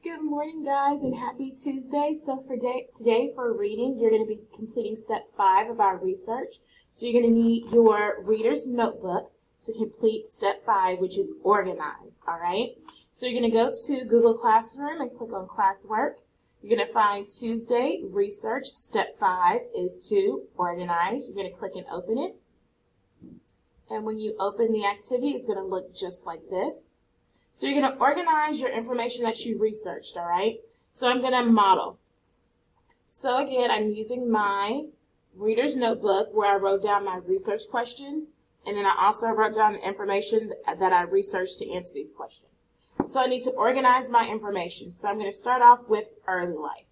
Good morning, guys, and happy Tuesday. So for today for reading, you're going to be completing step 5 of our research. So you're going to need your reader's notebook to complete step 5, which is organize, all right? So you're going to go to Google Classroom and click on classwork. You're going to find Tuesday research. Step 5 is to organize. You're going to click and open it. And when you open the activity, it's going to look just like this. So you're going to organize your information that you researched, all right? So I'm going to model. So again, I'm using my reader's notebook where I wrote down my research questions, and then I also wrote down the information that I researched to answer these questions. So I need to organize my information. So I'm going to start off with early life.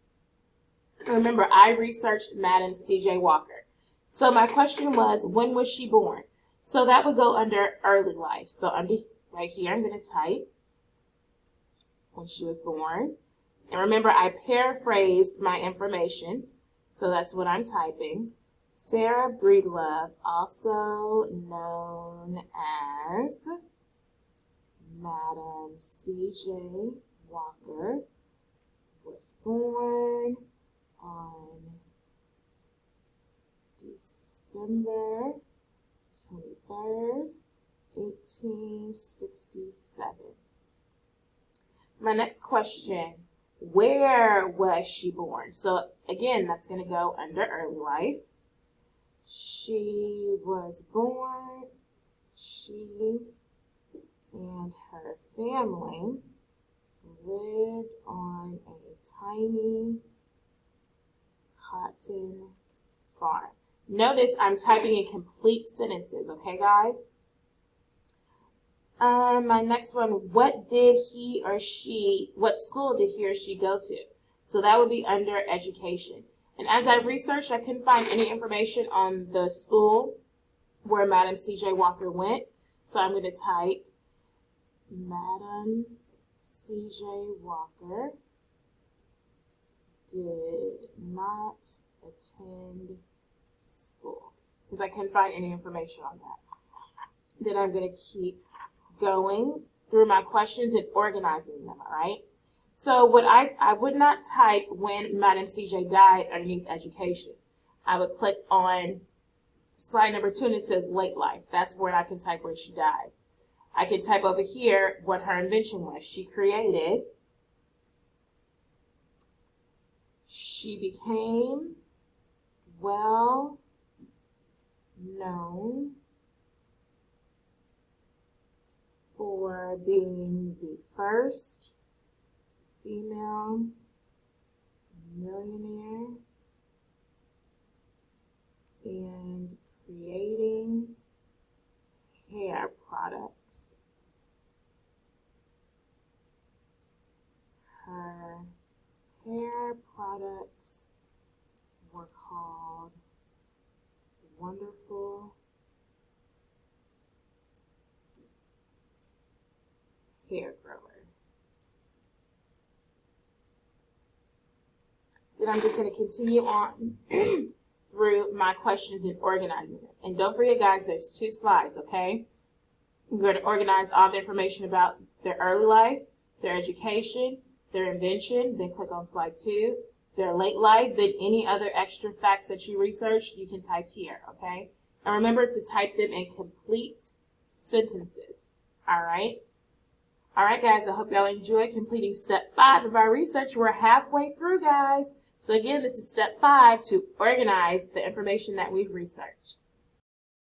Remember, I researched Madam C.J. Walker. So my question was, when was she born? So that would go under early life. So under right here, I'm going to type when she was born. And remember, I paraphrased my information, so that's what I'm typing. Sarah Breedlove, also known as Madam C.J. Walker, was born on December 23rd, 1867. My next question, where was she born? So again, that's going to go under early life. She was born, she and her family lived on a tiny cotton farm. Notice I'm typing in complete sentences, okay, guys? My next one, what school did he or she go to? So that would be under education. And as I researched, I couldn't find any information on the school where Madam C.J. Walker went. So I'm going to type Madam C.J. Walker did not attend school, because I couldn't find any information on that. Then I'm going to keep going through my questions and organizing them, all right? So what I would not type when Madam C.J. died underneath education. I would click on slide number 2 and it says late life. That's where I can type where she died. I can type over here what her invention was. She became well known for being the first female millionaire and creating hair products. Her hair products were called Wonderful Hair Grower. Then I'm just going to continue on through my questions and organizing them. And don't forget, guys, there's 2 slides, okay? I'm going to organize all the information about their early life, their education, their invention, then click on slide 2, their late life, then any other extra facts that you researched, you can type here, okay? And remember to type them in complete sentences, all right? All right, guys, I hope y'all enjoyed completing step 5 of our research. We're halfway through, guys. So again, this is step 5 to organize the information that we've researched.